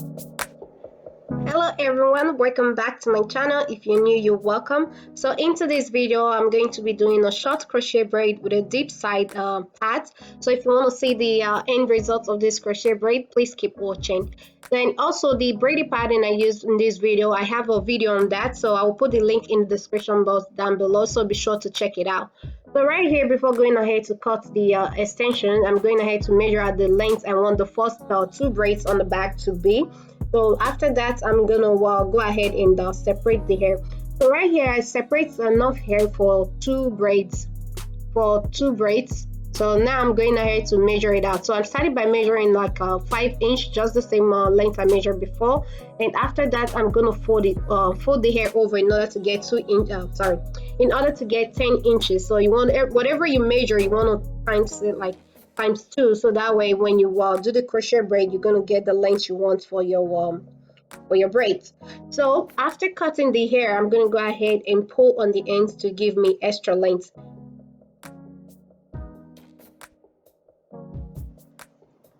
Hello everyone, welcome back to my channel. If you're new, you're welcome. So in today's video I'm going to be doing a short crochet braid with a deep side part. So if you want to see the end result of this crochet braid, please keep watching. Then also the braiding pattern I used in this video, I have a video on that, so I will put the link in the description box down below, so be sure to check it out. So right here, before going ahead to cut the extension, I'm going ahead to measure out the length I want the first two braids on the back to be. So after that, I'm gonna go ahead and separate the hair. So right here, I separate enough hair for two braids. So now I'm going ahead to measure it out. So I'm starting by measuring like 5 inch, just the same length I measured before. And after that, I'm gonna fold the hair over in order to get 10 inches. So you want whatever you measure, you want to times it like times 2, so that way when you do the crochet braid, you're gonna get the length you want for your braids. So after cutting the hair, I'm gonna go ahead and pull on the ends to give me extra length.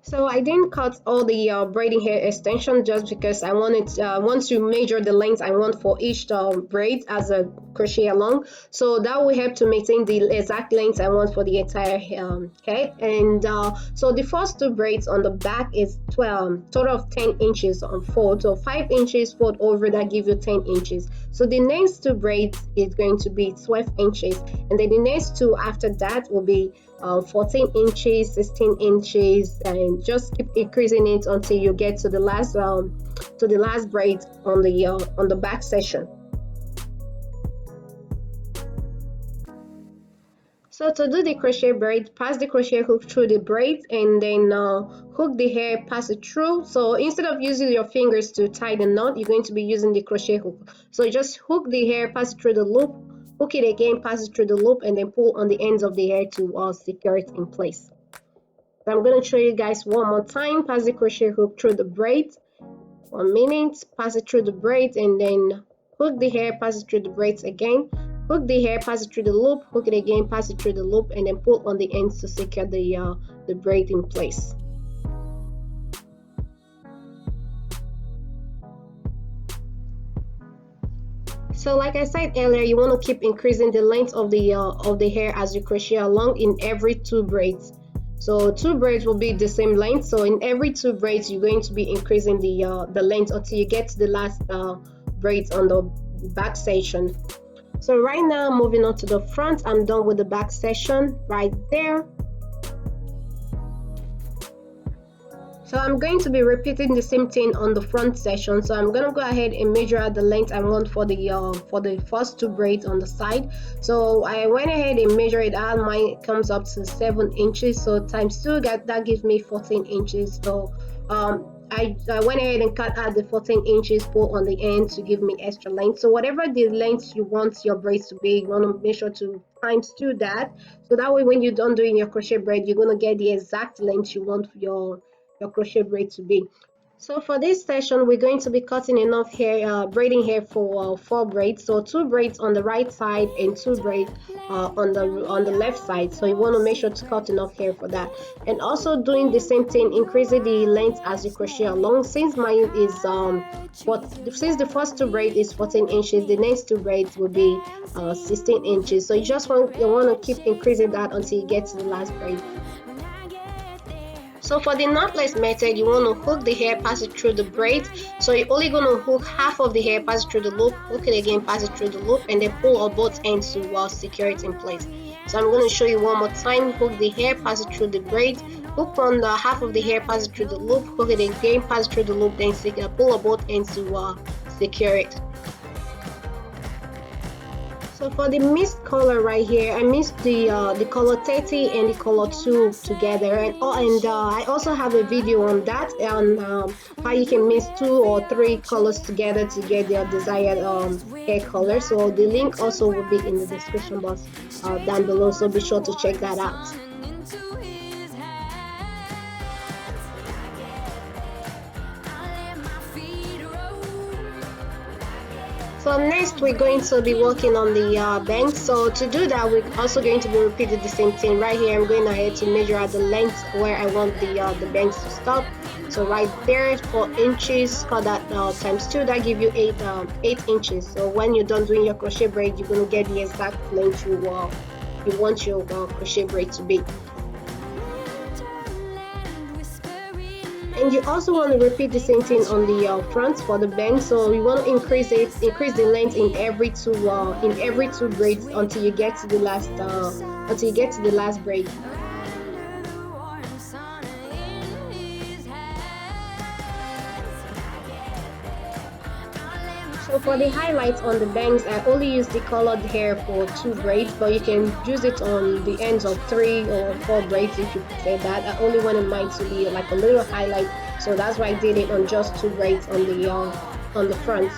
So I didn't cut all the braiding hair extension just because I wanted want to measure the length I want for each braid as a crochet along. So that will help to maintain the exact length I want for the entire hair. And so the first two braids on the back is total of 10 inches on fold. So 5 inches fold over, that gives you 10 inches. So the next two braids is going to be 12 inches, and then the next two after that will be 14 inches, 16 inches, and just keep increasing it until you get to the last braid on the back section. So to do the crochet braid, pass the crochet hook through the braid and then hook the hair, pass it through. So instead of using your fingers to tie the knot, you're going to be using the crochet hook. So just hook the hair, pass it through the loop, hook it again, pass it through the loop, and then pull on the ends of the hair to secure it in place. So I'm going to show you guys one more time. Pass the crochet hook through the braid. 1 minute, pass it through the braid, and then hook the hair, pass it through the braids again. Hook the hair, pass it through the loop, hook it again, pass it through the loop, and then pull on the ends to secure the braid in place. So like I said earlier, you want to keep increasing the length of the hair as you crochet along in every two braids. So two braids will be the same length. So in every two braids, you're going to be increasing the length until you get to the last braids on the back section. So right now, moving on to the front, I'm done with the back section right there. So I'm going to be repeating the same thing on the front section. So I'm gonna go ahead and measure out the length I want for the first two braids on the side. So I went ahead and measured it out. Mine comes up to 7 inches. So times 2, that gives me 14 inches. So I went ahead and cut out the 14 inches, pull on the end to give me extra length. So whatever the length you want your braids to be, you want to make sure to times 2 that. So that way when you're done doing your crochet braid, you're going to get the exact length you want your crochet braid to be. So for this session, we're going to be cutting enough hair, braiding hair for 4 braids. So 2 braids on the right side and 2 braids on the left side. So you want to make sure to cut enough hair for that. And also doing the same thing, increasing the length as you crochet along. Since mine is since the first 2 braids is 14 inches, the next 2 braids will be 16 inches. So you want to keep increasing that until you get to the last braid. So for the knotless method, you want to hook the hair, pass it through the braids. So you're only going to hook half of the hair, pass it through the loop, hook it again, pass it through the loop, and then pull on both ends to secure it in place. So I'm going to show you one more time. Hook the hair, pass it through the braids, hook on the half of the hair, pass it through the loop, hook it again, pass it through the loop, then pull on both ends to secure it. So for the mixed color right here, I mixed the color 30 and the color 2 together, and I also have a video on that, on how you can mix 2 or 3 colors together to get your desired hair color. So the link also will be in the description box down below, so be sure to check that out. So next we're going to be working on the bangs. So to do that, we're also going to be repeating the same thing. Right here I'm going ahead to measure out the length where I want the bangs to stop. So right there, 4 inches, cut that times 2, that give you 8 inches. So when you're done doing your crochet braid, you're going to get the exact length you want your crochet braid to be. And you also want to repeat the same thing on the front for the bend. So you want to increase the length in every two braids until you get to the last braid. So for the highlights on the bangs, I only use the colored hair for 2 braids, but you can use it on the ends of 3 or 4 braids if you prefer that. I only wanted mine to be like a little highlight, so that's why I did it on just 2 braids on the front.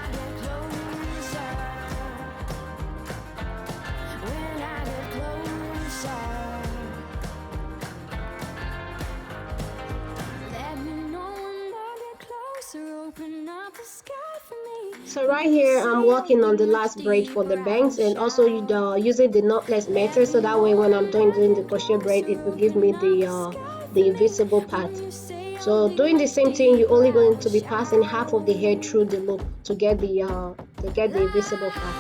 So right here, I'm working on the last braid for the bangs, and also using the knotless method, so that way when I'm doing the crochet braid, it will give me the invisible part. So doing the same thing, you're only going to be passing half of the hair through the loop to get the invisible part.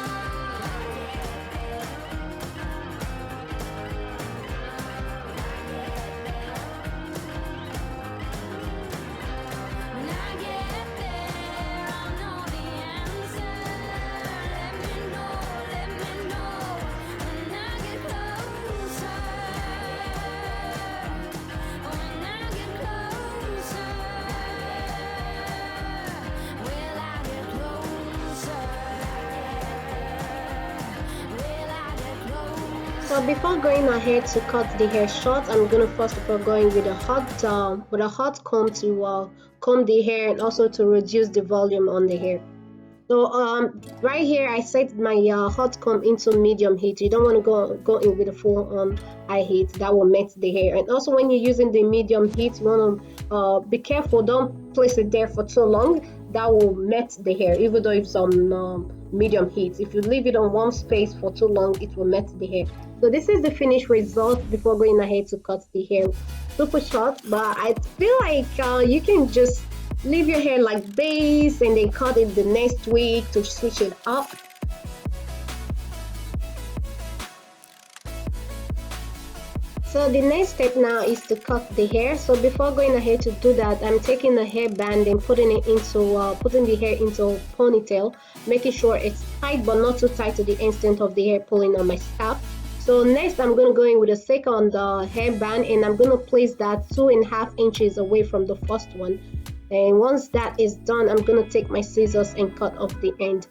So before going ahead to cut the hair short, I'm gonna first of all going with a hot comb to comb the hair and also to reduce the volume on the hair. So right here I set my hot comb into medium heat. You don't want to go in with a full high heat, that will melt the hair. And also when you're using the medium heat, you want to be careful, don't place it there for too long, that will melt the hair, even though it's on medium heat. If you leave it on one space for too long, it will melt the hair. So this is the finished result before going ahead to cut the hair. Super short, but I feel like you can just leave your hair like this and then cut it the next week to switch it up. So the next step now is to cut the hair. So before going ahead to do that, I'm taking a hairband and putting the hair into a ponytail, making sure it's tight but not too tight to the extent of the hair pulling on my scalp. So next I'm going to go in with a second hairband, and I'm going to place that 2.5 inches away from the first one. And once that is done, I'm going to take my scissors and cut off the end.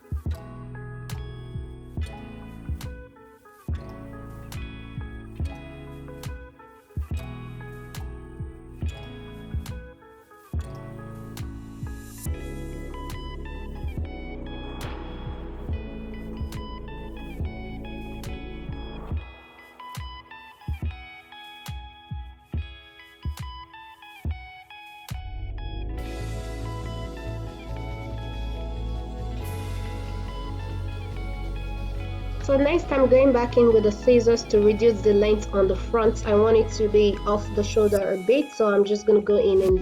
So next I'm going back in with the scissors to reduce the length on the front. I want it to be off the shoulder a bit, so I'm just going to go in and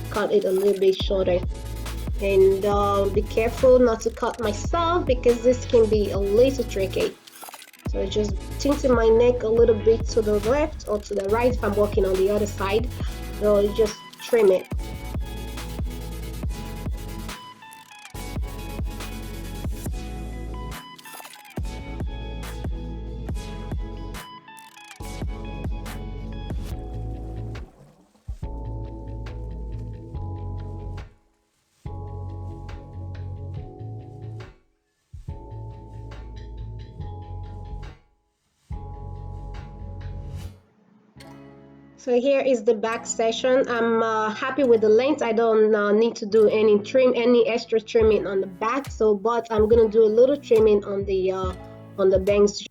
cut it a little bit shorter. And be careful not to cut myself, because this can be a little tricky. So just tilting my neck a little bit to the left or to the right if I'm working on the other side. So just trim it. So here is the back section. I'm happy with the length. I don't need to do any extra trimming on the back. So, but I'm gonna do a little trimming on the bangs.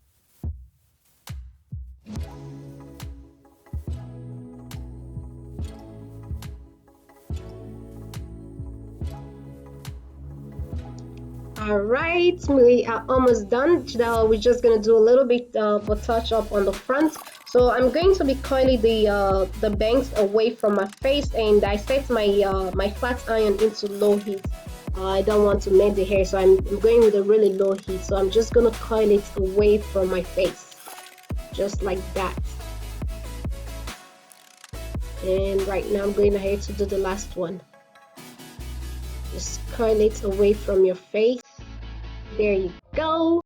Alright, we are almost done. Now we're just gonna do a little bit of a touch up on the front. So I'm going to be coiling the bangs away from my face, and I set my flat iron into low heat. I don't want to melt the hair, so I'm going with a really low heat. So I'm just gonna coil it away from my face, just like that. And right now I'm going ahead to do the last one. Just coil it away from your face. There you go.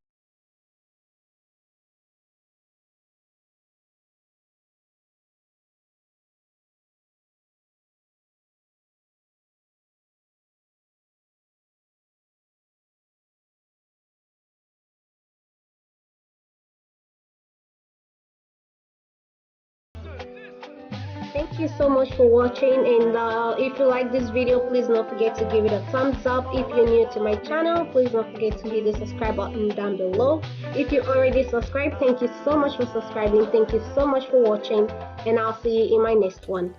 Thank you so much for watching, and if you like this video, please don't forget to give it a thumbs up. If you're new to my channel, please don't forget to hit the subscribe button down below. If you already subscribed, thank you so much for subscribing. Thank you so much for watching, and I'll see you in my next one.